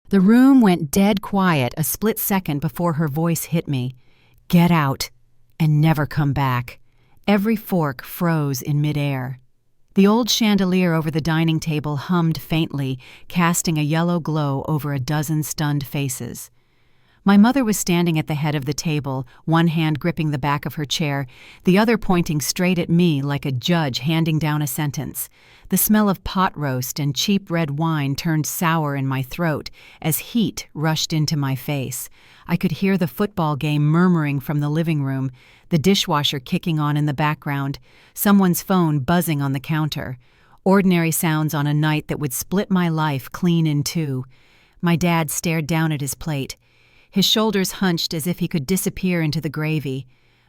The room went dead quiet a split second before her voice hit me. Get out and never come back. Every fork froze in midair. The old chandelier over the dining table hummed faintly, casting a yellow glow over a dozen stunned faces. My mother was standing at the head of the table, one hand gripping the back of her chair, the other pointing straight at me like a judge handing down a sentence. The smell of pot roast and cheap red wine turned sour in my throat as heat rushed into my face. I could hear the football game murmuring from the living room, the dishwasher kicking on in the background, someone's phone buzzing on the counter. Ordinary sounds on a night that would split my life clean in two. My dad stared down at his plate. His shoulders hunched as if he could disappear into the gravy.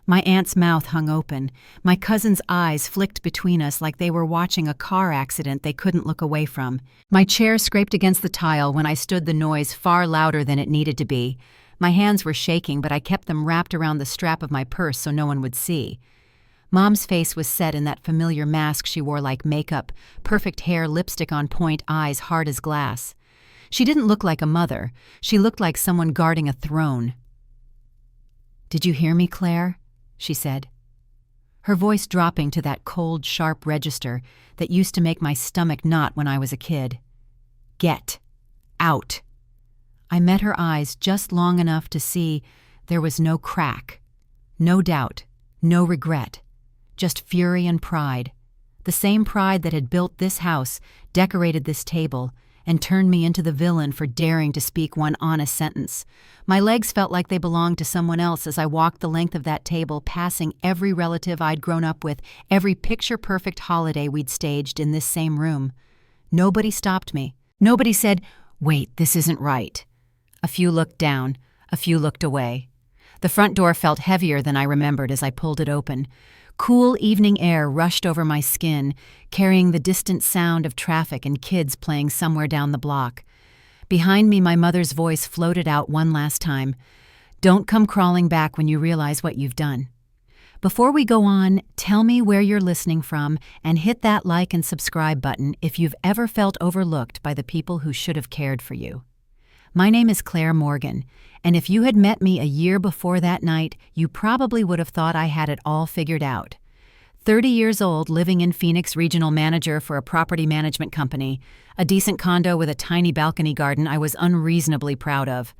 My aunt's mouth hung open. My cousin's eyes flicked between us like they were watching a car accident they couldn't look away from. My chair scraped against the tile when I stood, the noise far louder than it needed to be. My hands were shaking, but I kept them wrapped around the strap of my purse so no one would see. Mom's face was set in that familiar mask she wore like makeup, perfect hair, lipstick on point, eyes hard as glass. She didn't look like a mother. She looked like someone guarding a throne. "Did you hear me, Claire?" she said. Her voice dropping to that cold, sharp register that used to make my stomach knot when I was a kid. "Get out." I met her eyes just long enough to see there was no crack, no doubt, no regret, just fury and pride. The same pride that had built this house, decorated this table, and turned me into the villain for daring to speak one honest sentence. My legs felt like they belonged to someone else as I walked the length of that table, passing every relative I'd grown up with, every picture-perfect holiday we'd staged in this same room. Nobody stopped me. Nobody said, "Wait, this isn't right." A few looked down, a few looked away. The front door felt heavier than I remembered as I pulled it open. Cool evening air rushed over my skin, carrying the distant sound of traffic and kids playing somewhere down the block. Behind me, my mother's voice floated out one last time. "Don't come crawling back when you realize what you've done." Before we go on, tell me where you're listening from and hit that like and subscribe button if you've ever felt overlooked by the people who should have cared for you. My name is Claire Morgan, and if you had met me a year before that night, you probably would have thought I had it all figured out. 30 years old, living in Phoenix, regional manager for a property management company, a decent condo with a tiny balcony garden I was unreasonably proud of.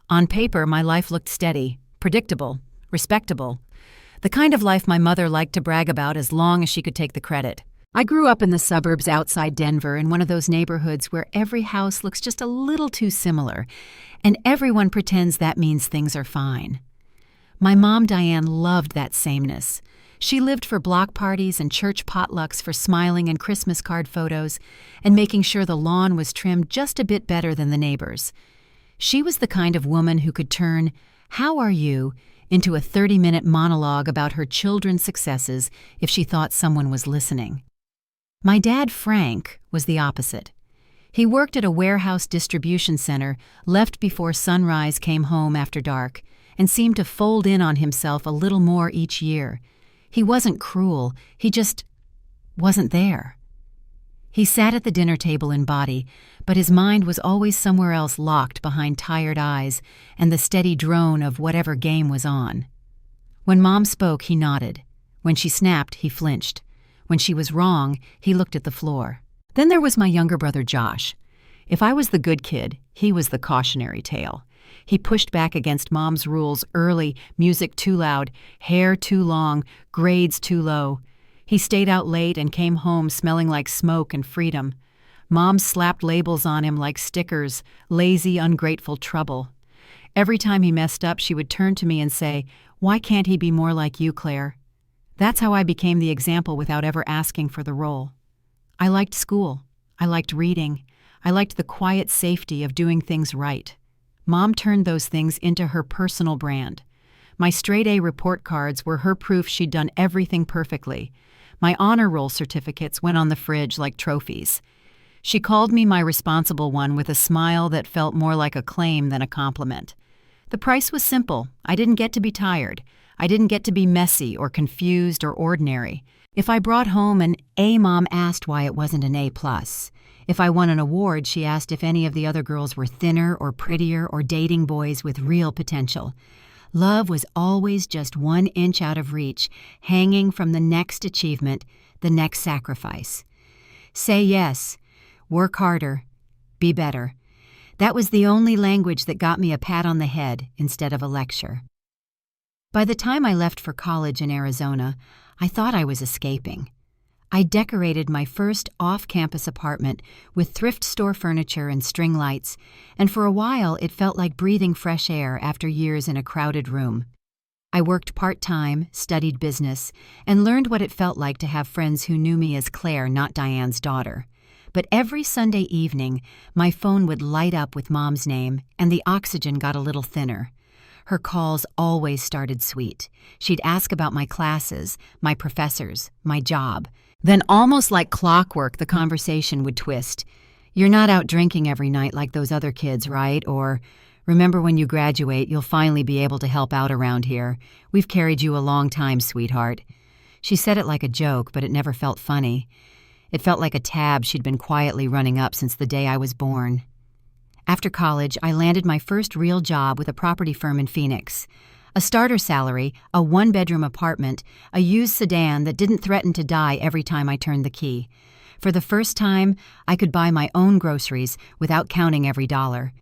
On paper, my life looked steady, predictable, respectable. The kind of life my mother liked to brag about as long as she could take the credit. I grew up in the suburbs outside Denver in one of those neighborhoods where every house looks just a little too similar, and everyone pretends that means things are fine. My mom, Diane, loved that sameness. She lived for block parties and church potlucks, for smiling and Christmas card photos, and making sure the lawn was trimmed just a bit better than the neighbors. She was the kind of woman who could turn, "How are you?" into a 30-minute monologue about her children's successes if she thought someone was listening. My dad, Frank, was the opposite. He worked at a warehouse distribution center, left before sunrise, came home after dark, and seemed to fold in on himself a little more each year. He wasn't cruel, he just wasn't there. He sat at the dinner table in body, but his mind was always somewhere else, locked behind tired eyes and the steady drone of whatever game was on. When Mom spoke, he nodded. When she snapped, he flinched. When she was wrong, he looked at the floor. Then there was my younger brother, Josh. If I was the good kid, he was the cautionary tale. He pushed back against Mom's rules early: music too loud, hair too long, grades too low. He stayed out late and came home smelling like smoke and freedom. Mom slapped labels on him like stickers: lazy, ungrateful trouble. Every time he messed up, she would turn to me and say, "Why can't he be more like you, Claire?" That's how I became the example without ever asking for the role. I liked school. I liked reading. I liked the quiet safety of doing things right. Mom turned those things into her personal brand. My straight-A report cards were her proof she'd done everything perfectly. My honor roll certificates went on the fridge like trophies. She called me my responsible one with a smile that felt more like a claim than a compliment. The price was simple. I didn't get to be tired. I didn't get to be messy or confused or ordinary. If I brought home an A, Mom asked why it wasn't an A+. If I won an award, she asked if any of the other girls were thinner or prettier or dating boys with real potential. Love was always just 1 inch out of reach, hanging from the next achievement, the next sacrifice. Say yes, work harder, be better. That was the only language that got me a pat on the head instead of a lecture. By the time I left for college in Arizona, I thought I was escaping. I decorated my first off-campus apartment with thrift store furniture and string lights, and for a while it felt like breathing fresh air after years in a crowded room. I worked part-time, studied business, and learned what it felt like to have friends who knew me as Claire, not Diane's daughter. But every Sunday evening, my phone would light up with Mom's name, and the oxygen got a little thinner. Her calls always started sweet. She'd ask about my classes, my professors, my job. Then, almost like clockwork, the conversation would twist. "You're not out drinking every night like those other kids, right?" Or, "Remember when you graduate, you'll finally be able to help out around here. We've carried you a long time, sweetheart." She said it like a joke, but it never felt funny. It felt like a tab she'd been quietly running up since the day I was born. After college, I landed my first real job with a property firm in Phoenix. A starter salary, a 1-bedroom apartment, a used sedan that didn't threaten to die every time I turned the key. For the first time, I could buy my own groceries without counting every dollar.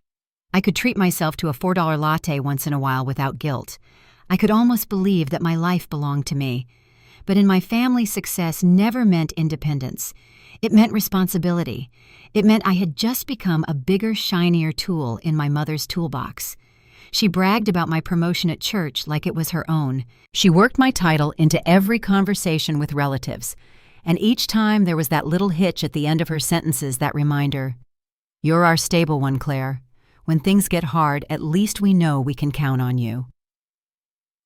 I could treat myself to a $4 latte once in a while without guilt. I could almost believe that my life belonged to me. But in my family, success never meant independence. It meant responsibility. It meant I had just become a bigger, shinier tool in my mother's toolbox. She bragged about my promotion at church like it was her own. She worked my title into every conversation with relatives. And each time there was that little hitch at the end of her sentences, that reminder, "You're our stable one, Claire. When things get hard, at least we know we can count on you."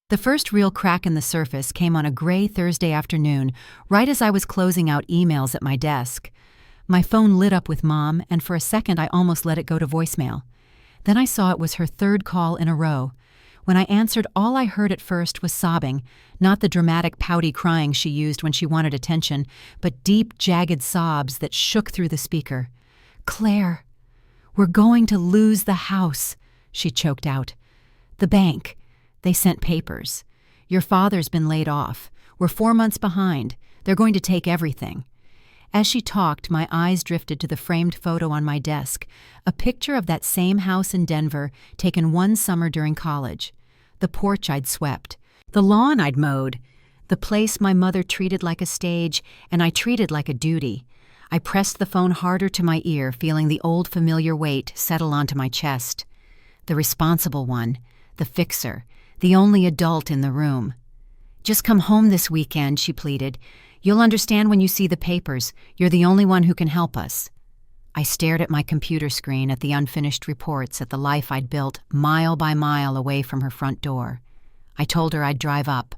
The first real crack in the surface came on a gray Thursday afternoon, right as I was closing out emails at my desk. My phone lit up with Mom, and for a second I almost let it go to voicemail. Then I saw it was her 3rd call in a row. When I answered, all I heard at first was sobbing, not the dramatic pouty crying she used when she wanted attention, but deep, jagged sobs that shook through the speaker. "Claire, we're going to lose the house," she choked out. "The bank. They sent papers. Your father's been laid off. We're 4 months behind. They're going to take everything." As she talked, my eyes drifted to the framed photo on my desk, a picture of that same house in Denver taken one summer during college. The porch I'd swept, the lawn I'd mowed, the place my mother treated like a stage and I treated like a duty. I pressed the phone harder to my ear, feeling the old familiar weight settle onto my chest. The responsible one, the fixer, the only adult in the room. "Just come home this weekend," she pleaded. "You'll understand when you see the papers. You're the only one who can help us." I stared at my computer screen, at the unfinished reports, at the life I'd built mile by mile away from her front door. I told her I'd drive up.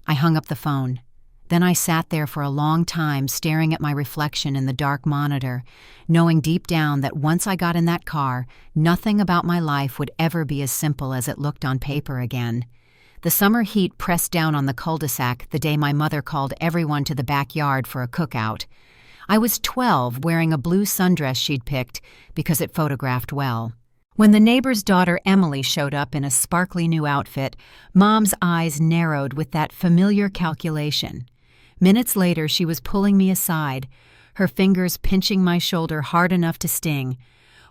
I hung up the phone. Then I sat there for a long time, staring at my reflection in the dark monitor, knowing deep down that once I got in that car, nothing about my life would ever be as simple as it looked on paper again. The summer heat pressed down on the cul-de-sac the day my mother called everyone to the backyard for a cookout. I was 12, wearing a blue sundress she'd picked because it photographed well. When the neighbor's daughter Emily showed up in a sparkly new outfit, Mom's eyes narrowed with that familiar calculation. Minutes later, she was pulling me aside, her fingers pinching my shoulder hard enough to sting.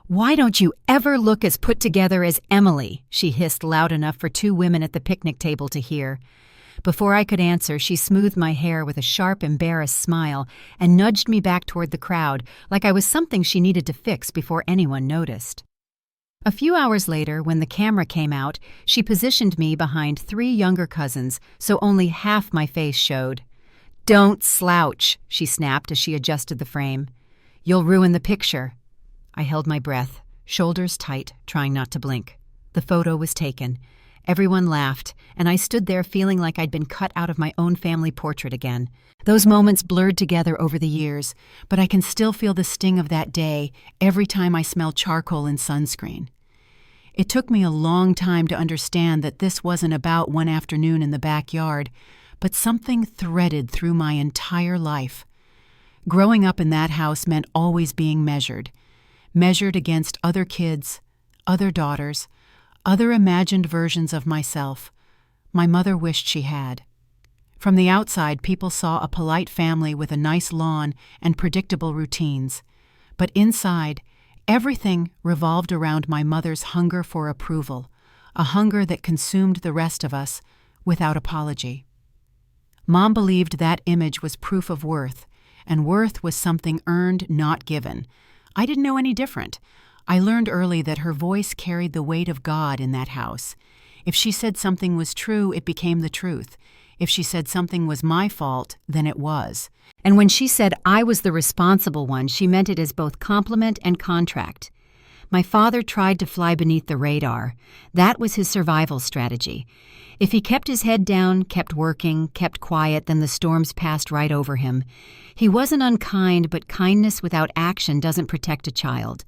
"Why don't you ever look as put together as Emily?" she hissed loud enough for 2 women at the picnic table to hear. Before I could answer, she smoothed my hair with a sharp, embarrassed smile and nudged me back toward the crowd like I was something she needed to fix before anyone noticed. A few hours later, when the camera came out, she positioned me behind 3 younger cousins, so only half my face showed. "Don't slouch," she snapped as she adjusted the frame. "You'll ruin the picture." I held my breath, shoulders tight, trying not to blink. The photo was taken. Everyone laughed, and I stood there feeling like I'd been cut out of my own family portrait again. Those moments blurred together over the years, but I can still feel the sting of that day every time I smell charcoal and sunscreen. It took me a long time to understand that this wasn't about one afternoon in the backyard, but something threaded through my entire life. Growing up in that house meant always being measured. Measured against other kids, other daughters, other imagined versions of myself. My mother wished she had. From the outside, people saw a polite family with a nice lawn and predictable routines. But inside, everything revolved around my mother's hunger for approval, a hunger that consumed the rest of us without apology. Mom believed that image was proof of worth, and worth was something earned, not given. I didn't know any different. I learned early that her voice carried the weight of God in that house. If she said something was true, it became the truth. If she said something was my fault, then it was. And when she said I was the responsible one, she meant it as both compliment and contract. My father tried to fly beneath the radar. That was his survival strategy. If he kept his head down, kept working, kept quiet, then the storms passed right over him. He wasn't unkind, but kindness without action doesn't protect a child.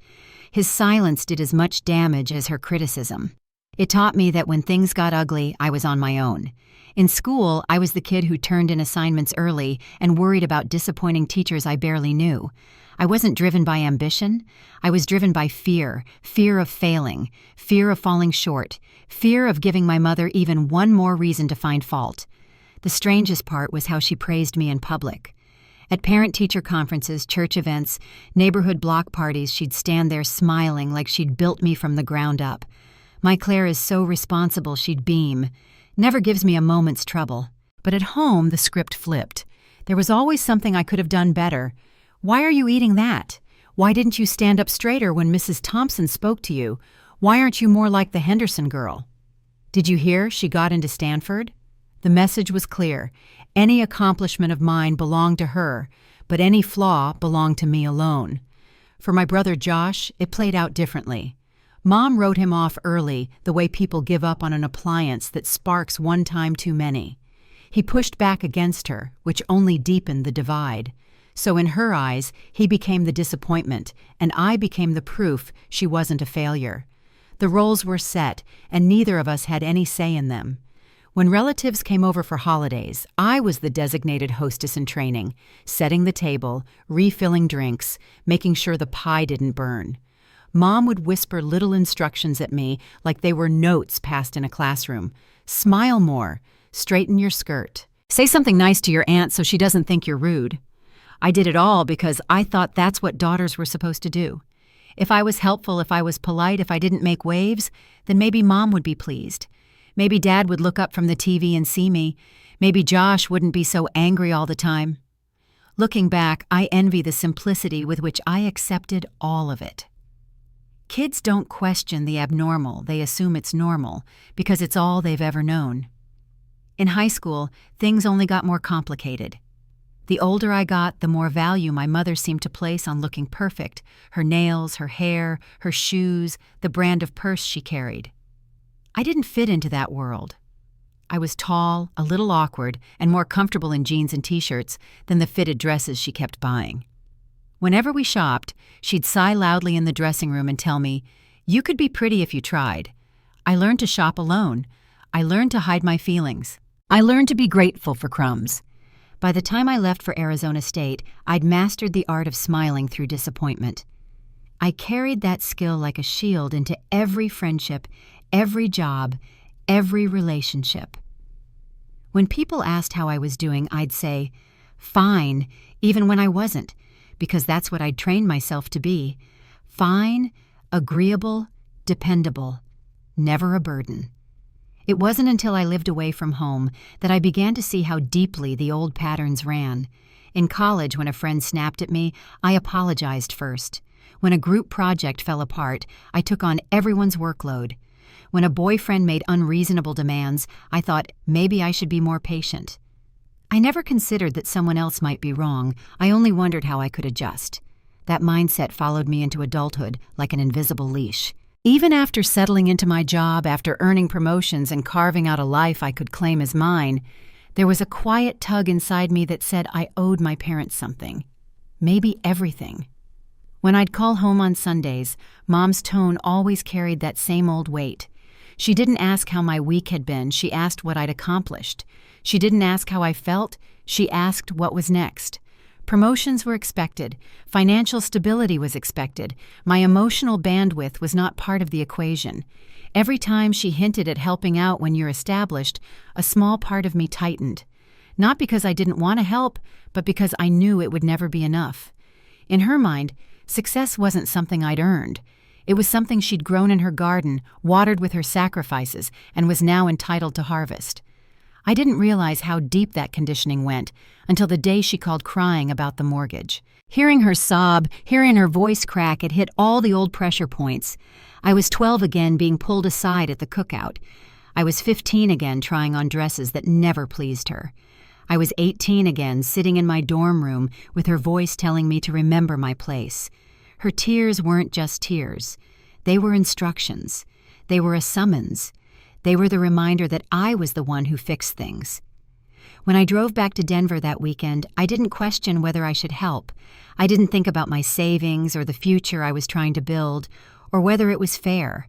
His silence did as much damage as her criticism. It taught me that when things got ugly, I was on my own. In school, I was the kid who turned in assignments early and worried about disappointing teachers I barely knew. I wasn't driven by ambition. I was driven by fear of failing, fear of falling short, fear of giving my mother even one more reason to find fault. The strangest part was how she praised me in public. At parent-teacher conferences, church events, neighborhood block parties, she'd stand there smiling like she'd built me from the ground up. My Claire is so responsible, she'd beam. Never gives me a moment's trouble. But at home, the script flipped. There was always something I could have done better. Why are you eating that? Why didn't you stand up straighter when Mrs. Thompson spoke to you? Why aren't you more like the Henderson girl? Did you hear she got into Stanford? The message was clear. Any accomplishment of mine belonged to her, but any flaw belonged to me alone. For my brother Josh, it played out differently. Mom wrote him off early, the way people give up on an appliance that sparks one time too many. He pushed back against her, which only deepened the divide. So in her eyes, he became the disappointment, and I became the proof she wasn't a failure. The roles were set, and neither of us had any say in them. When relatives came over for holidays, I was the designated hostess in training, setting the table, refilling drinks, making sure the pie didn't burn. Mom would whisper little instructions at me like they were notes passed in a classroom. Smile more. Straighten your skirt. Say something nice to your aunt so she doesn't think you're rude. I did it all because I thought that's what daughters were supposed to do. If I was helpful, if I was polite, if I didn't make waves, then maybe Mom would be pleased. Maybe Dad would look up from the TV and see me. Maybe Josh wouldn't be so angry all the time. Looking back, I envy the simplicity with which I accepted all of it. Kids don't question the abnormal, they assume it's normal, because it's all they've ever known. In high school, things only got more complicated. The older I got, the more value my mother seemed to place on looking perfect, her nails, her hair, her shoes, the brand of purse she carried. I didn't fit into that world. I was tall, a little awkward, and more comfortable in jeans and t-shirts than the fitted dresses she kept buying. Whenever we shopped, she'd sigh loudly in the dressing room and tell me, "You could be pretty if you tried." I learned to shop alone. I learned to hide my feelings. I learned to be grateful for crumbs. By the time I left for Arizona State, I'd mastered the art of smiling through disappointment. I carried that skill like a shield into every friendship, every job, every relationship. When people asked how I was doing, I'd say, "Fine," even when I wasn't, because that's what I'd trained myself to be. Fine, agreeable, dependable, never a burden. It wasn't until I lived away from home that I began to see how deeply the old patterns ran. In college, when a friend snapped at me, I apologized first. When a group project fell apart, I took on everyone's workload. When a boyfriend made unreasonable demands, I thought maybe I should be more patient. I never considered that someone else might be wrong. I only wondered how I could adjust. That mindset followed me into adulthood like an invisible leash. Even after settling into my job, after earning promotions and carving out a life I could claim as mine, there was a quiet tug inside me that said I owed my parents something. Maybe everything. When I'd call home on Sundays, Mom's tone always carried that same old weight. She didn't ask how my week had been, she asked what I'd accomplished. She didn't ask how I felt, she asked what was next. Promotions were expected. Financial stability was expected. My emotional bandwidth was not part of the equation. Every time she hinted at helping out when you're established, a small part of me tightened. Not because I didn't want to help, but because I knew it would never be enough. In her mind, success wasn't something I'd earned. It was something she'd grown in her garden, watered with her sacrifices, and was now entitled to harvest. I didn't realize how deep that conditioning went until the day she called crying about the mortgage. Hearing her sob, hearing her voice crack, it hit all the old pressure points. I was 12 again, being pulled aside at the cookout. I was 15 again, trying on dresses that never pleased her. I was 18 again, sitting in my dorm room with her voice telling me to remember my place. Her tears weren't just tears. They were instructions. They were a summons. They were the reminder that I was the one who fixed things. When I drove back to Denver that weekend, I didn't question whether I should help. I didn't think about my savings or the future I was trying to build, or whether it was fair.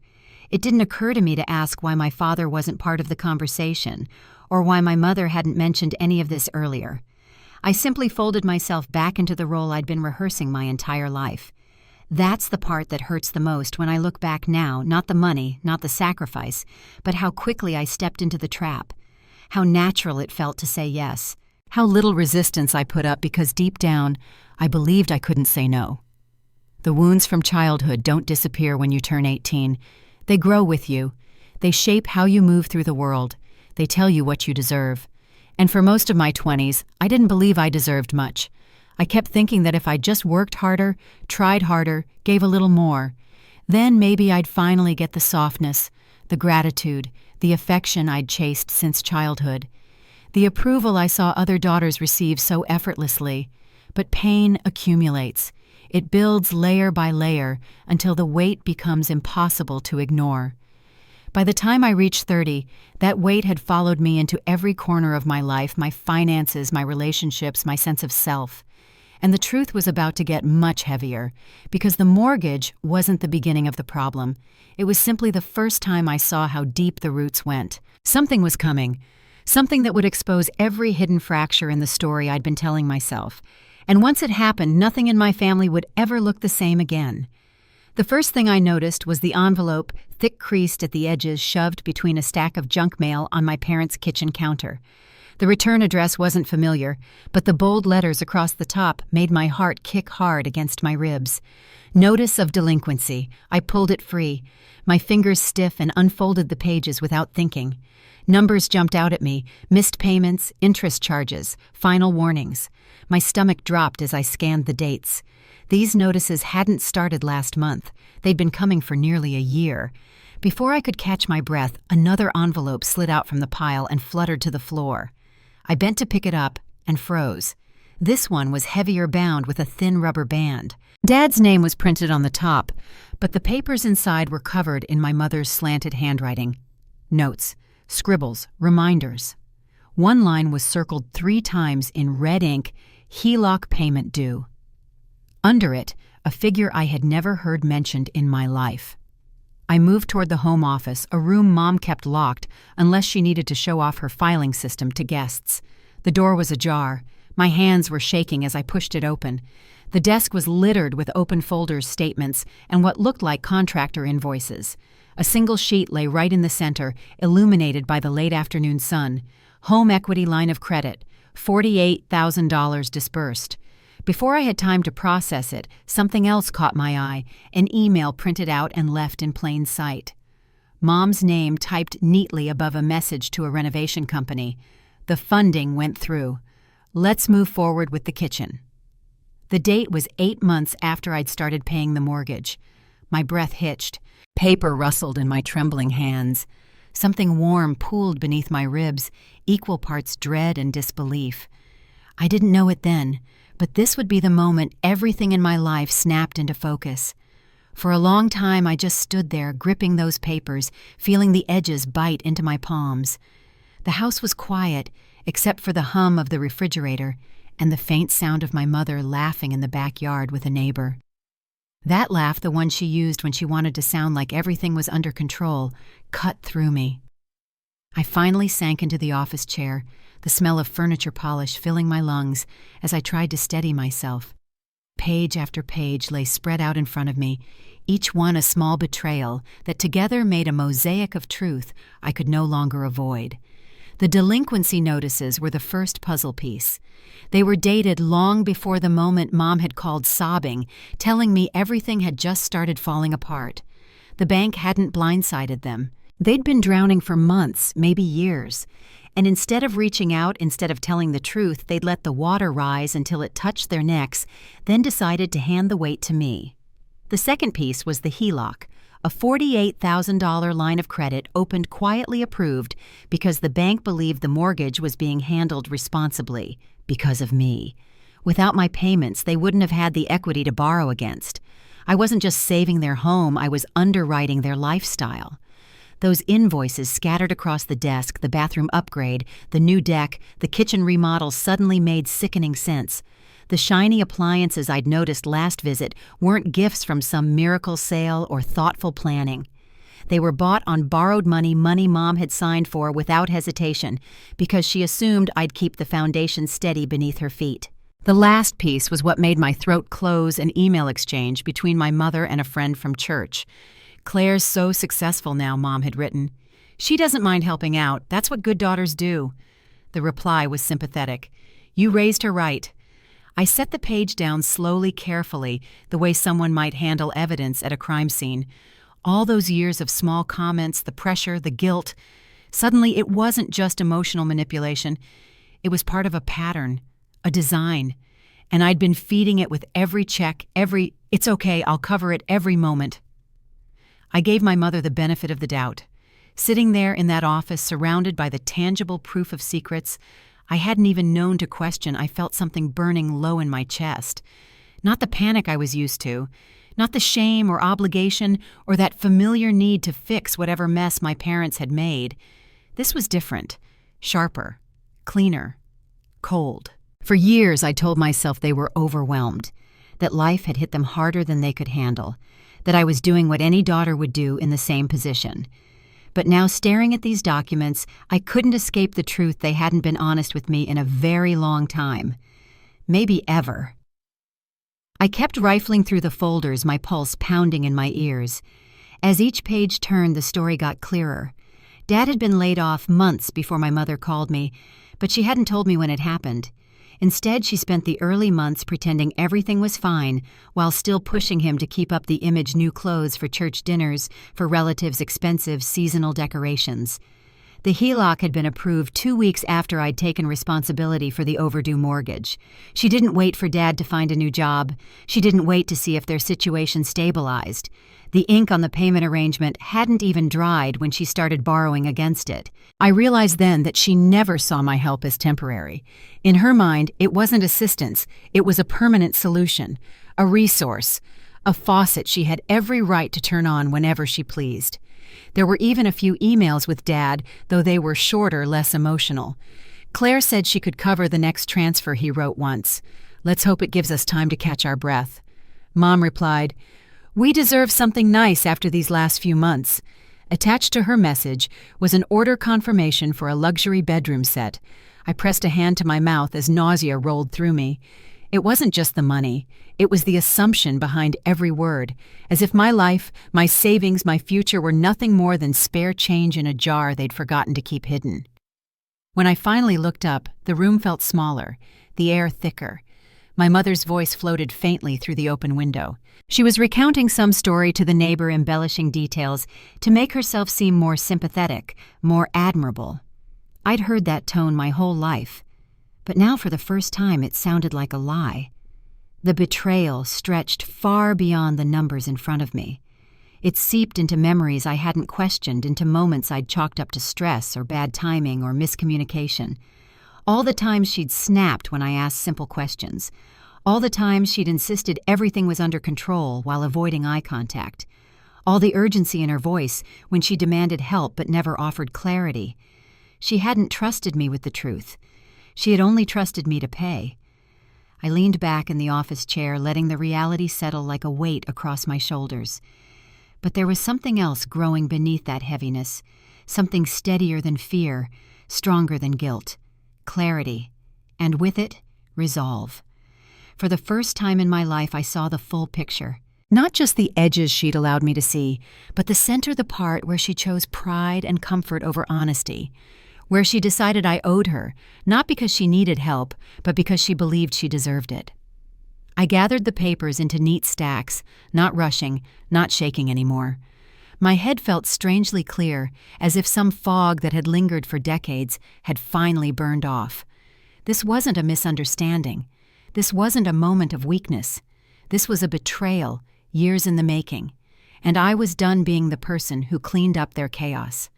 It didn't occur to me to ask why my father wasn't part of the conversation, or why my mother hadn't mentioned any of this earlier. I simply folded myself back into the role I'd been rehearsing my entire life. That's the part that hurts the most when I look back now, not the money, not the sacrifice, but how quickly I stepped into the trap. How natural it felt to say yes. How little resistance I put up because deep down, I believed I couldn't say no. The wounds from childhood don't disappear when you turn 18. They grow with you. They shape how you move through the world. They tell you what you deserve. And for most of my 20s, I didn't believe I deserved much. I kept thinking that if I just worked harder, tried harder, gave a little more, then maybe I'd finally get the softness, the gratitude, the affection I'd chased since childhood, the approval I saw other daughters receive so effortlessly. But pain accumulates. It builds layer by layer until the weight becomes impossible to ignore. By the time I reached 30, that weight had followed me into every corner of my life, my finances, my relationships, my sense of self. And the truth was about to get much heavier, because the mortgage wasn't the beginning of the problem. It was simply the first time I saw how deep the roots went. Something was coming, something that would expose every hidden fracture in the story I'd been telling myself. And once it happened, nothing in my family would ever look the same again. The first thing I noticed was the envelope, thick-creased at the edges, shoved between a stack of junk mail on my parents' kitchen counter. The return address wasn't familiar, but the bold letters across the top made my heart kick hard against my ribs. Notice of delinquency. I pulled it free. My fingers stiff and unfolded the pages without thinking. Numbers jumped out at me, missed payments, interest charges, final warnings. My stomach dropped as I scanned the dates. These notices hadn't started last month. They'd been coming for nearly a year. Before I could catch my breath, another envelope slid out from the pile and fluttered to the floor. I bent to pick it up and froze. This one was heavier bound with a thin rubber band. Dad's name was printed on the top, but the papers inside were covered in my mother's slanted handwriting. Notes, scribbles, reminders. One line was circled 3 times in red ink, HELOC payment due. Under it, a figure I had never heard mentioned in my life. I moved toward the home office, a room Mom kept locked unless she needed to show off her filing system to guests. The door was ajar. My hands were shaking as I pushed it open. The desk was littered with open folders, statements, and what looked like contractor invoices. A single sheet lay right in the center, illuminated by the late afternoon sun. Home equity line of credit, $48,000 disbursed. Before I had time to process it, something else caught my eye, an email printed out and left in plain sight. Mom's name typed neatly above a message to a renovation company. The funding went through. Let's move forward with the kitchen. The date was 8 months after I'd started paying the mortgage. My breath hitched. Paper rustled in my trembling hands. Something warm pooled beneath my ribs, equal parts dread and disbelief. I didn't know it then, but this would be the moment everything in my life snapped into focus. For a long time, I just stood there, gripping those papers, feeling the edges bite into my palms. The house was quiet, except for the hum of the refrigerator and the faint sound of my mother laughing in the backyard with a neighbor. That laugh, the one she used when she wanted to sound like everything was under control, cut through me. I finally sank into the office chair, the smell of furniture polish filling my lungs as I tried to steady myself. Page after page lay spread out in front of me, each one a small betrayal that together made a mosaic of truth I could no longer avoid. The delinquency notices were the first puzzle piece. They were dated long before the moment Mom had called sobbing, telling me everything had just started falling apart. The bank hadn't blindsided them. They'd been drowning for months, maybe years. And instead of reaching out, instead of telling the truth, they'd let the water rise until it touched their necks, then decided to hand the weight to me. The second piece was the HELOC, a $48,000 line of credit opened quietly approved because the bank believed the mortgage was being handled responsibly, because of me. Without my payments, they wouldn't have had the equity to borrow against. I wasn't just saving their home, I was underwriting their lifestyle. Those invoices scattered across the desk, the bathroom upgrade, the new deck, the kitchen remodel suddenly made sickening sense. The shiny appliances I'd noticed last visit weren't gifts from some miracle sale or thoughtful planning. They were bought on borrowed money Mom had signed for without hesitation because she assumed I'd keep the foundation steady beneath her feet. The last piece was what made my throat close an email exchange between my mother and a friend from church. "Claire's so successful now," Mom had written. "She doesn't mind helping out. That's what good daughters do." The reply was sympathetic. "You raised her right." I set the page down slowly, carefully, the way someone might handle evidence at a crime scene. All those years of small comments, the pressure, the guilt. Suddenly, it wasn't just emotional manipulation. It was part of a pattern, a design. And I'd been feeding it with every check, "it's okay, I'll cover it," every moment. I gave my mother the benefit of the doubt. Sitting there in that office, surrounded by the tangible proof of secrets I hadn't even known to question, I felt something burning low in my chest. Not the panic I was used to, not the shame or obligation or that familiar need to fix whatever mess my parents had made. This was different, sharper, cleaner, cold. For years I told myself they were overwhelmed, that life had hit them harder than they could handle, that I was doing what any daughter would do in the same position. But now, staring at these documents, I couldn't escape the truth they hadn't been honest with me in a very long time. Maybe ever. I kept rifling through the folders, my pulse pounding in my ears. As each page turned, the story got clearer. Dad had been laid off months before my mother called me, but she hadn't told me when it happened. Instead, she spent the early months pretending everything was fine while still pushing him to keep up the image new clothes for church dinners, for relatives' expensive seasonal decorations. The HELOC had been approved 2 weeks after I'd taken responsibility for the overdue mortgage. She didn't wait for Dad to find a new job. She didn't wait to see if their situation stabilized. The ink on the payment arrangement hadn't even dried when she started borrowing against it. I realized then that she never saw my help as temporary. In her mind, it wasn't assistance, it was a permanent solution, a resource, a faucet she had every right to turn on whenever she pleased. There were even a few emails with Dad, though they were shorter, less emotional. Claire said she could cover the next transfer, he wrote once. "Let's hope it gives us time to catch our breath." Mom replied, "We deserve something nice after these last few months." Attached to her message was an order confirmation for a luxury bedroom set. I pressed a hand to my mouth as nausea rolled through me. It wasn't just the money. It was the assumption behind every word, as if my life, my savings, my future were nothing more than spare change in a jar they'd forgotten to keep hidden. When I finally looked up, the room felt smaller, the air thicker. My mother's voice floated faintly through the open window. She was recounting some story to the neighbor, embellishing details to make herself seem more sympathetic, more admirable. I'd heard that tone my whole life, but now for the first time it sounded like a lie. The betrayal stretched far beyond the numbers in front of me. It seeped into memories I hadn't questioned, into moments I'd chalked up to stress or bad timing or miscommunication. All the times she'd snapped when I asked simple questions. All the times she'd insisted everything was under control while avoiding eye contact. All the urgency in her voice when she demanded help but never offered clarity. She hadn't trusted me with the truth. She had only trusted me to pay. I leaned back in the office chair, letting the reality settle like a weight across my shoulders. But there was something else growing beneath that heaviness, something steadier than fear, stronger than guilt. Clarity. And with it, resolve. For the first time in my life, I saw the full picture. Not just the edges she'd allowed me to see, but the center, the part where she chose pride and comfort over honesty, where she decided I owed her, not because she needed help, but because she believed she deserved it. I gathered the papers into neat stacks, not rushing, not shaking anymore. My head felt strangely clear, as if some fog that had lingered for decades had finally burned off. This wasn't a misunderstanding. This wasn't a moment of weakness. This was a betrayal, years in the making, and I was done being the person who cleaned up their chaos.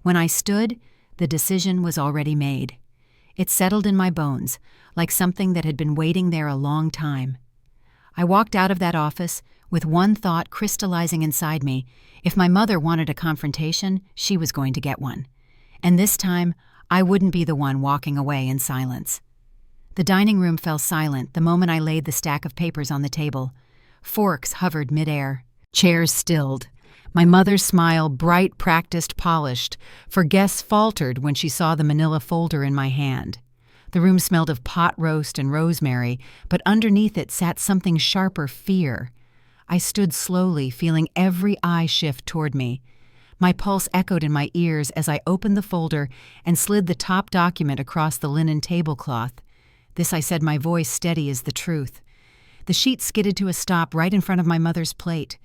When I stood, the decision was already made. It settled in my bones, like something that had been waiting there a long time. I walked out of that office with one thought crystallizing inside me. If my mother wanted a confrontation, she was going to get one. And this time, I wouldn't be the one walking away in silence. The dining room fell silent the moment I laid the stack of papers on the table. Forks hovered midair. Chairs stilled. My mother's smile, bright, practiced, polished, for guests faltered when she saw the manila folder in my hand. The room smelled of pot roast and rosemary, but underneath it sat something sharper, fear. I stood slowly, feeling every eye shift toward me. My pulse echoed in my ears as I opened the folder and slid the top document across the linen tablecloth. This I said, my voice steady as the truth. The sheet skidded to a stop right in front of my mother's plate.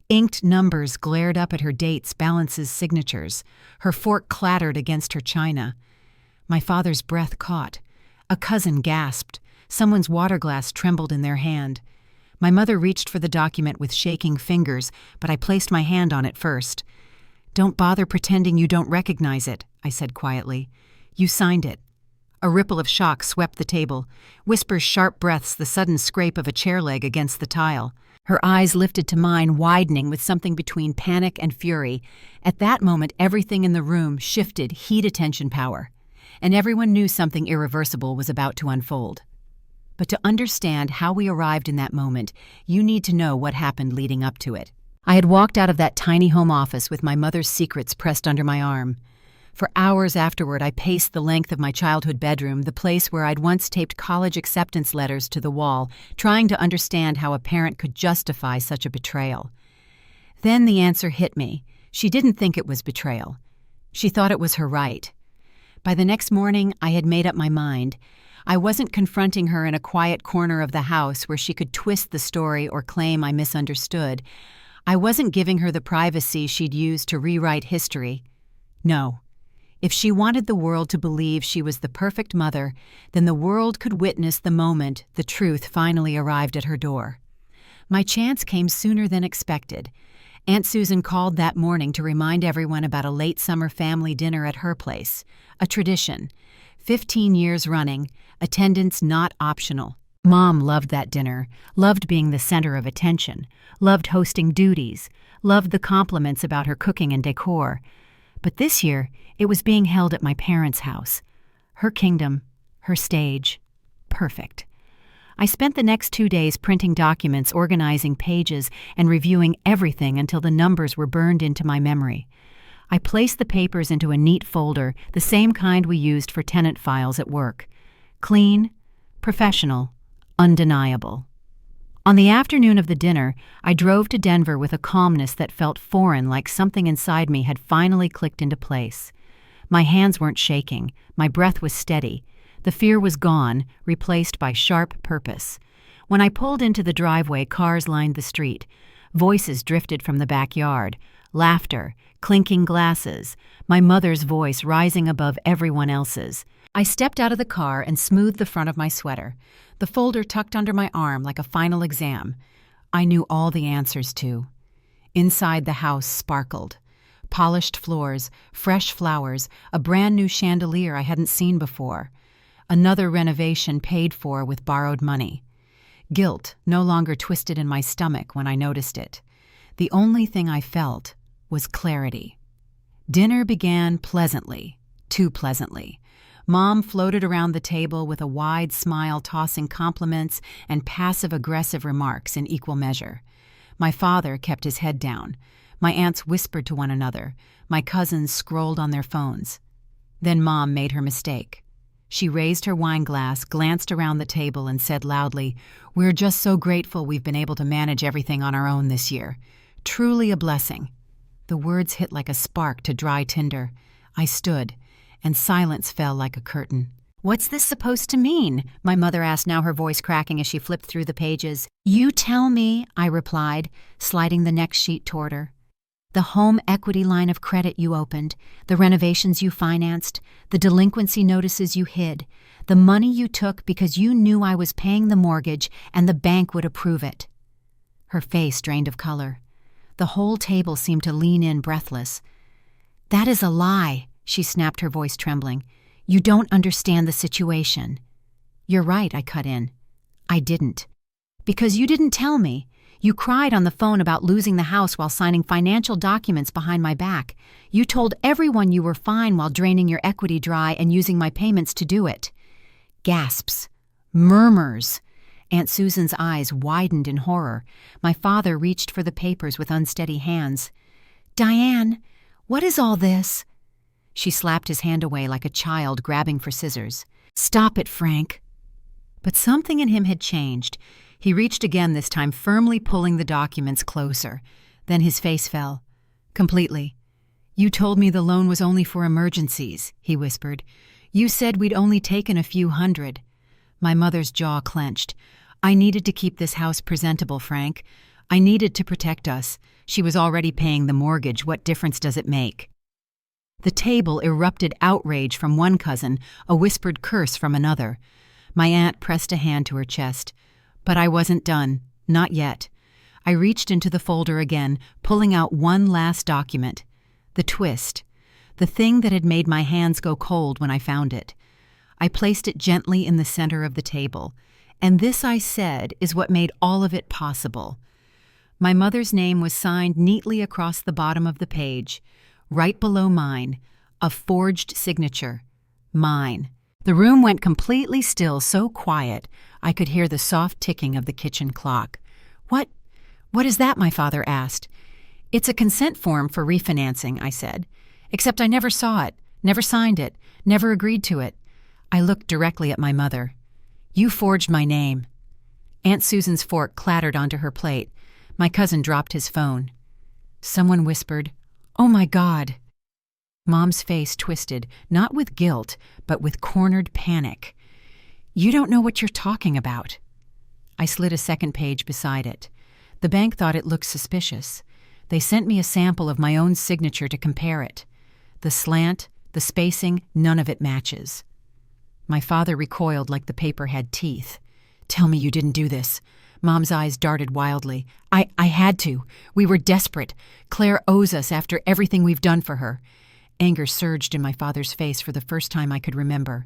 Inked numbers glared up at her dates, balances, signatures. Her fork clattered against her china. My father's breath caught. A cousin gasped. Someone's water glass trembled in their hand. My mother reached for the document with shaking fingers, but I placed my hand on it first. "Don't bother pretending you don't recognize it," I said quietly. "You signed it." A ripple of shock swept the table. Whispers, sharp breaths, the sudden scrape of a chair leg against the tile. Her eyes lifted to mine, widening with something between panic and fury. At that moment, everything in the room shifted heat attention power, and everyone knew something irreversible was about to unfold. But to understand how we arrived in that moment, you need to know what happened leading up to it. I had walked out of that tiny home office with my mother's secrets pressed under my arm. For hours afterward, I paced the length of my childhood bedroom, the place where I'd once taped college acceptance letters to the wall, trying to understand how a parent could justify such a betrayal. Then the answer hit me. She didn't think it was betrayal. She thought it was her right. By the next morning, I had made up my mind. I wasn't confronting her in a quiet corner of the house where she could twist the story or claim I misunderstood. I wasn't giving her the privacy she'd used to rewrite history. No. If she wanted the world to believe she was the perfect mother, then the world could witness the moment the truth finally arrived at her door. My chance came sooner than expected. Aunt Susan called that morning to remind everyone about a late summer family dinner at her place, a tradition. 15 years running, attendance not optional. Mom loved that dinner, loved being the center of attention, loved hosting duties, loved the compliments about her cooking and decor. But this year, it was being held at my parents' house. Her kingdom, her stage. Perfect. I spent the next 2 days printing documents, organizing pages, and reviewing everything until the numbers were burned into my memory. I placed the papers into a neat folder, the same kind we used for tenant files at work. Clean, professional, undeniable. On the afternoon of the dinner, I drove to Denver with a calmness that felt foreign, like something inside me had finally clicked into place. My hands weren't shaking, my breath was steady. The fear was gone, replaced by sharp purpose. When I pulled into the driveway, cars lined the street. Voices drifted from the backyard. Laughter, clinking glasses, my mother's voice rising above everyone else's. I stepped out of the car and smoothed the front of my sweater, the folder tucked under my arm like a final exam. I knew all the answers to. Inside the house sparkled. Polished floors, fresh flowers, a brand new chandelier I hadn't seen before. Another renovation paid for with borrowed money. Guilt no longer twisted in my stomach when I noticed it. The only thing I felt was clarity. Dinner began pleasantly, too pleasantly. Mom floated around the table with a wide smile, tossing compliments and passive-aggressive remarks in equal measure. My father kept his head down. My aunts whispered to one another. My cousins scrolled on their phones. Then Mom made her mistake. She raised her wine glass, glanced around the table, and said loudly, "We're just so grateful we've been able to manage everything on our own this year. Truly a blessing." The words hit like a spark to dry tinder. I stood, and silence fell like a curtain. "What's this supposed to mean?" my mother asked, now her voice cracking as she flipped through the pages. "You tell me," I replied, sliding the next sheet toward her. "The home equity line of credit you opened, the renovations you financed, the delinquency notices you hid, the money you took because you knew I was paying the mortgage and the bank would approve it." Her face drained of color. The whole table seemed to lean in breathless. "That is a lie," she snapped, her voice trembling. "You don't understand the situation." "You're right," I cut in. "I didn't. Because you didn't tell me. You cried on the phone about losing the house while signing financial documents behind my back. You told everyone you were fine while draining your equity dry and using my payments to do it." Gasps. Murmurs. Aunt Susan's eyes widened in horror. My father reached for the papers with unsteady hands. "Diane, what is all this?" She slapped his hand away like a child grabbing for scissors. "Stop it, Frank." But something in him had changed. He reached again, this time firmly pulling the documents closer. Then his face fell. "Completely. You told me the loan was only for emergencies," he whispered. "You said we'd only taken a few hundred." My mother's jaw clenched. "I needed to keep this house presentable, Frank. I needed to protect us. She was already paying the mortgage. What difference does it make?" The table erupted outrage from one cousin, a whispered curse from another. My aunt pressed a hand to her chest. But I wasn't done. Not yet. I reached into the folder again, pulling out one last document. The twist. The thing that had made my hands go cold when I found it. I placed it gently in the center of the table. And this, I said, is what made all of it possible. My mother's name was signed neatly across the bottom of the page. Right below mine, a forged signature. Mine. The room went completely still, so quiet I could hear the soft ticking of the kitchen clock. What is that?" my father asked. "It's a consent form for refinancing," I said. "Except I never saw it, never signed it, never agreed to it." I looked directly at my mother. "You forged my name." Aunt Susan's fork clattered onto her plate. My cousin dropped his phone. Someone whispered, "Oh my God." Mom's face twisted, not with guilt, but with cornered panic. "You don't know what you're talking about." I slid a second page beside it. The bank thought it looked suspicious. They sent me a sample of my own signature to compare it. The slant, the spacing, none of it matches. My father recoiled like the paper had teeth. "Tell me you didn't do this." Mom's eyes darted wildly. I had to. We were desperate. Claire owes us after everything we've done for her." Anger surged in my father's face for the first time I could remember.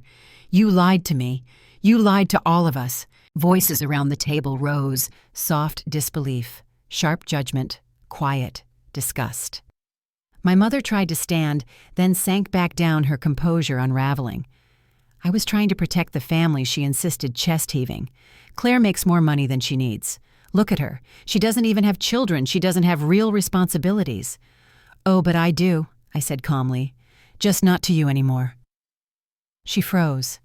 "You lied to me. You lied to all of us." Voices around the table rose, soft disbelief, sharp judgment, quiet disgust. My mother tried to stand, then sank back down, her composure unraveling. "I was trying to protect the family," she insisted, chest heaving. "Claire makes more money than she needs. Look at her. She doesn't even have children. She doesn't have real responsibilities." "Oh, but I do," I said calmly. "Just not to you anymore." She froze.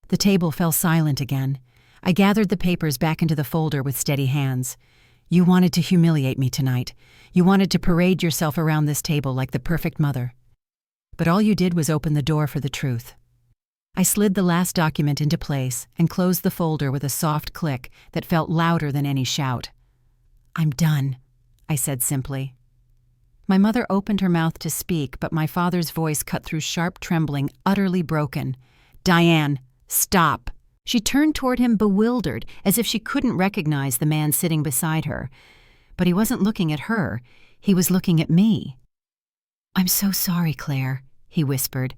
The table fell silent again. I gathered the papers back into the folder with steady hands. "You wanted to humiliate me tonight. You wanted to parade yourself around this table like the perfect mother. But all you did was open the door for the truth." I slid the last document into place and closed the folder with a soft click that felt louder than any shout. "I'm done," I said simply. My mother opened her mouth to speak, but my father's voice cut through sharp trembling, utterly broken. "Diane, stop." She turned toward him bewildered, as if she couldn't recognize the man sitting beside her. But he wasn't looking at her. He was looking at me. "I'm so sorry, Claire," he whispered.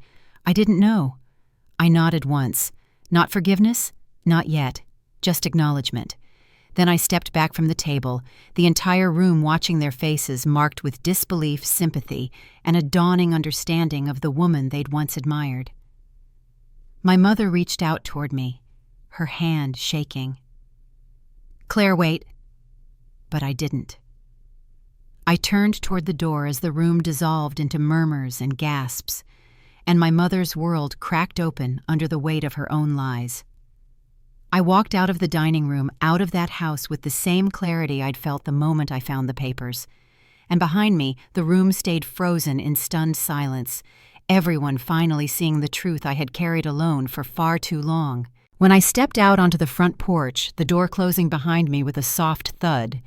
"I didn't know." I nodded once. Not forgiveness? Not yet. Just acknowledgement. Then I stepped back from the table, the entire room watching their faces marked with disbelief, sympathy, and a dawning understanding of the woman they'd once admired. My mother reached out toward me, her hand shaking. "Claire, wait." But I didn't. I turned toward the door as the room dissolved into murmurs and gasps, and my mother's world cracked open under the weight of her own lies. I walked out of the dining room, out of that house with the same clarity I'd felt the moment I found the papers. And behind me, the room stayed frozen in stunned silence, everyone finally seeing the truth I had carried alone for far too long. When I stepped out onto the front porch, the door closing behind me with a soft thud,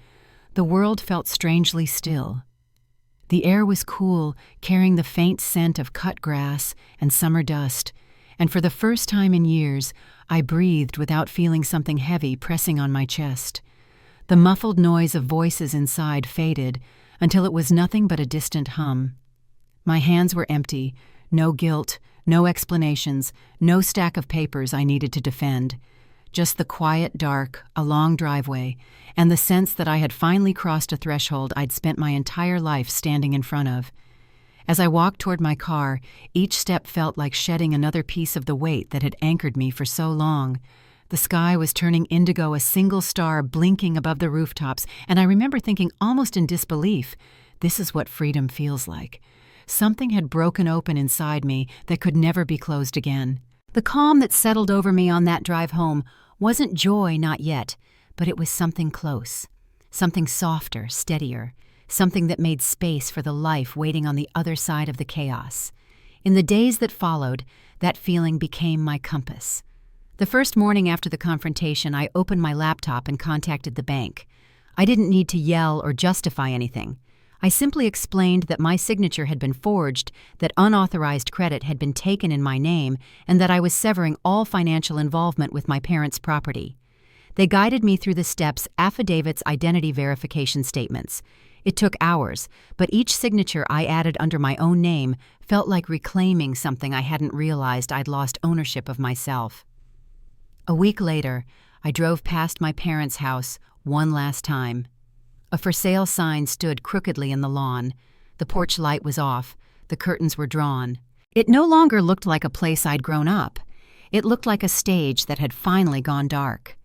the world felt strangely still. The air was cool, carrying the faint scent of cut grass and summer dust, and for the first time in years, I breathed without feeling something heavy pressing on my chest. The muffled noise of voices inside faded until it was nothing but a distant hum. My hands were empty, no guilt, no explanations, no stack of papers I needed to defend. Just the quiet dark, a long driveway, and the sense that I had finally crossed a threshold I'd spent my entire life standing in front of. As I walked toward my car, each step felt like shedding another piece of the weight that had anchored me for so long. The sky was turning indigo, a single star blinking above the rooftops, and I remember thinking almost in disbelief, this is what freedom feels like. Something had broken open inside me that could never be closed again. The calm that settled over me on that drive home wasn't joy, not yet, but it was something close, something softer, steadier, something that made space for the life waiting on the other side of the chaos. In the days that followed, that feeling became my compass. The first morning after the confrontation, I opened my laptop and contacted the bank. I didn't need to yell or justify anything. I simply explained that my signature had been forged, that unauthorized credit had been taken in my name, and that I was severing all financial involvement with my parents' property. They guided me through the steps, affidavits, identity verification statements. It took hours, but each signature I added under my own name felt like reclaiming something I hadn't realized I'd lost ownership of myself. A week later, I drove past my parents' house one last time. A for sale sign stood crookedly in the lawn. The porch light was off. The curtains were drawn. It no longer looked like a place I'd grown up. It looked like a stage that had finally gone dark.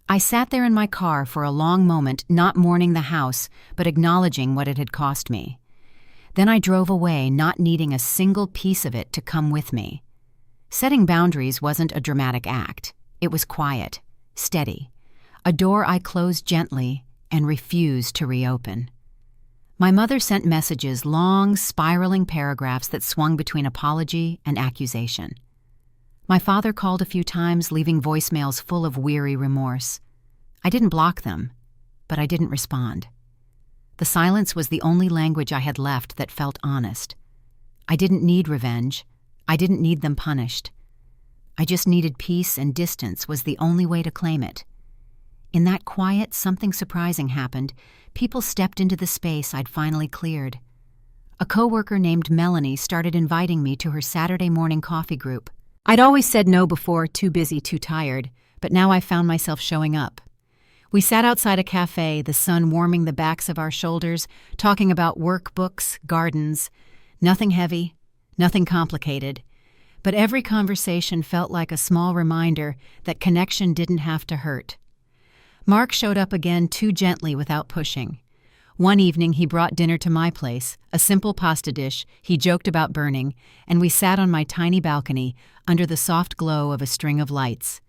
I sat there in my car for a long moment, not mourning the house, but acknowledging what it had cost me. Then I drove away, not needing a single piece of it to come with me. Setting boundaries wasn't a dramatic act. It was quiet, steady. A door I closed gently and refused to reopen. My mother sent messages, long, spiraling paragraphs that swung between apology and accusation. My father called a few times, leaving voicemails full of weary remorse. I didn't block them, but I didn't respond. The silence was the only language I had left that felt honest. I didn't need revenge. I didn't need them punished. I just needed peace, and distance was the only way to claim it. In that quiet, something surprising happened. People stepped into the space I'd finally cleared. A coworker named Melanie started inviting me to her Saturday morning coffee group. I'd always said no before, too busy, too tired, but now I found myself showing up. We sat outside a cafe, the sun warming the backs of our shoulders, talking about work, books, gardens. Nothing heavy, nothing complicated. But every conversation felt like a small reminder that connection didn't have to hurt. Mark showed up again too gently without pushing. One evening he brought dinner to my place, a simple pasta dish he joked about burning, and we sat on my tiny balcony under the soft glow of a string of lights.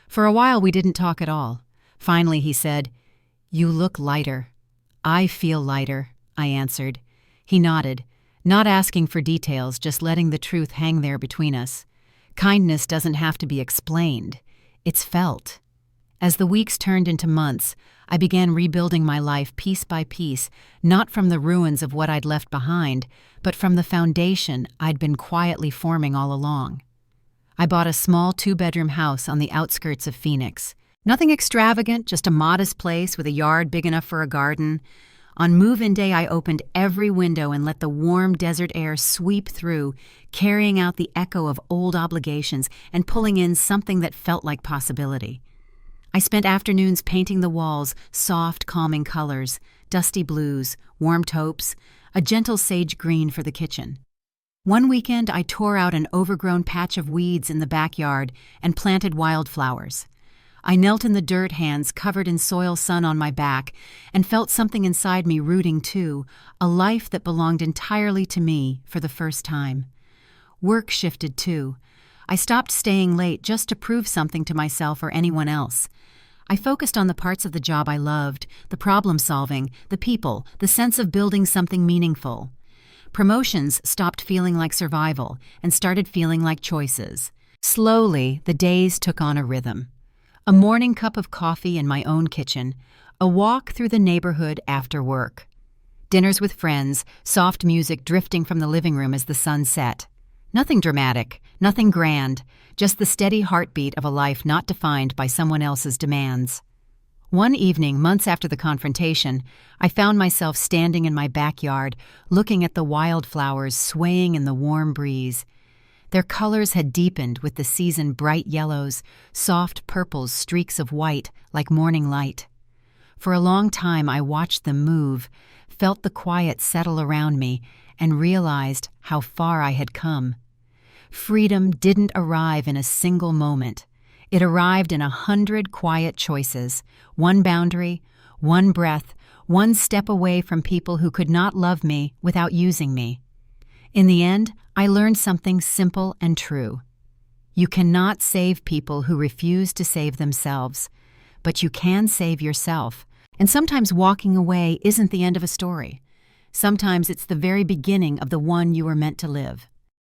For a while we didn't talk at all. Finally he said, "You look lighter." "I feel lighter," I answered. He nodded, not asking for details, just letting the truth hang there between us. Kindness doesn't have to be explained. It's felt. As the weeks turned into months, I began rebuilding my life piece by piece, not from the ruins of what I'd left behind, but from the foundation I'd been quietly forming all along. I bought a small 2-bedroom house on the outskirts of Phoenix. Nothing extravagant, just a modest place with a yard big enough for a garden. On move-in day, I opened every window and let the warm desert air sweep through, carrying out the echo of old obligations and pulling in something that felt like possibility. I spent afternoons painting the walls, soft, calming colors, dusty blues, warm taupes, a gentle sage green for the kitchen. One weekend, I tore out an overgrown patch of weeds in the backyard and planted wildflowers. I knelt in the dirt, hands covered in soil sun on my back, and felt something inside me rooting too, a life that belonged entirely to me for the first time. Work shifted too. I stopped staying late just to prove something to myself or anyone else. I focused on the parts of the job I loved, the problem solving, the people, the sense of building something meaningful. Promotions stopped feeling like survival and started feeling like choices. Slowly, the days took on a rhythm. A morning cup of coffee in my own kitchen, a walk through the neighborhood after work. Dinners with friends, soft music drifting from the living room as the sun set. Nothing dramatic, nothing grand, just the steady heartbeat of a life not defined by someone else's demands. One evening, months after the confrontation, I found myself standing in my backyard, looking at the wildflowers swaying in the warm breeze. Their colors had deepened with the season's bright yellows, soft purples, streaks of white like morning light. For a long time I watched them move, felt the quiet settle around me, and realized how far I had come. Freedom didn't arrive in a single moment. It arrived in 100 quiet choices, one boundary, one breath, one step away from people who could not love me without using me. In the end, I learned something simple and true. You cannot save people who refuse to save themselves, but you can save yourself. And sometimes walking away isn't the end of a story. Sometimes it's the very beginning of the one you were meant to live.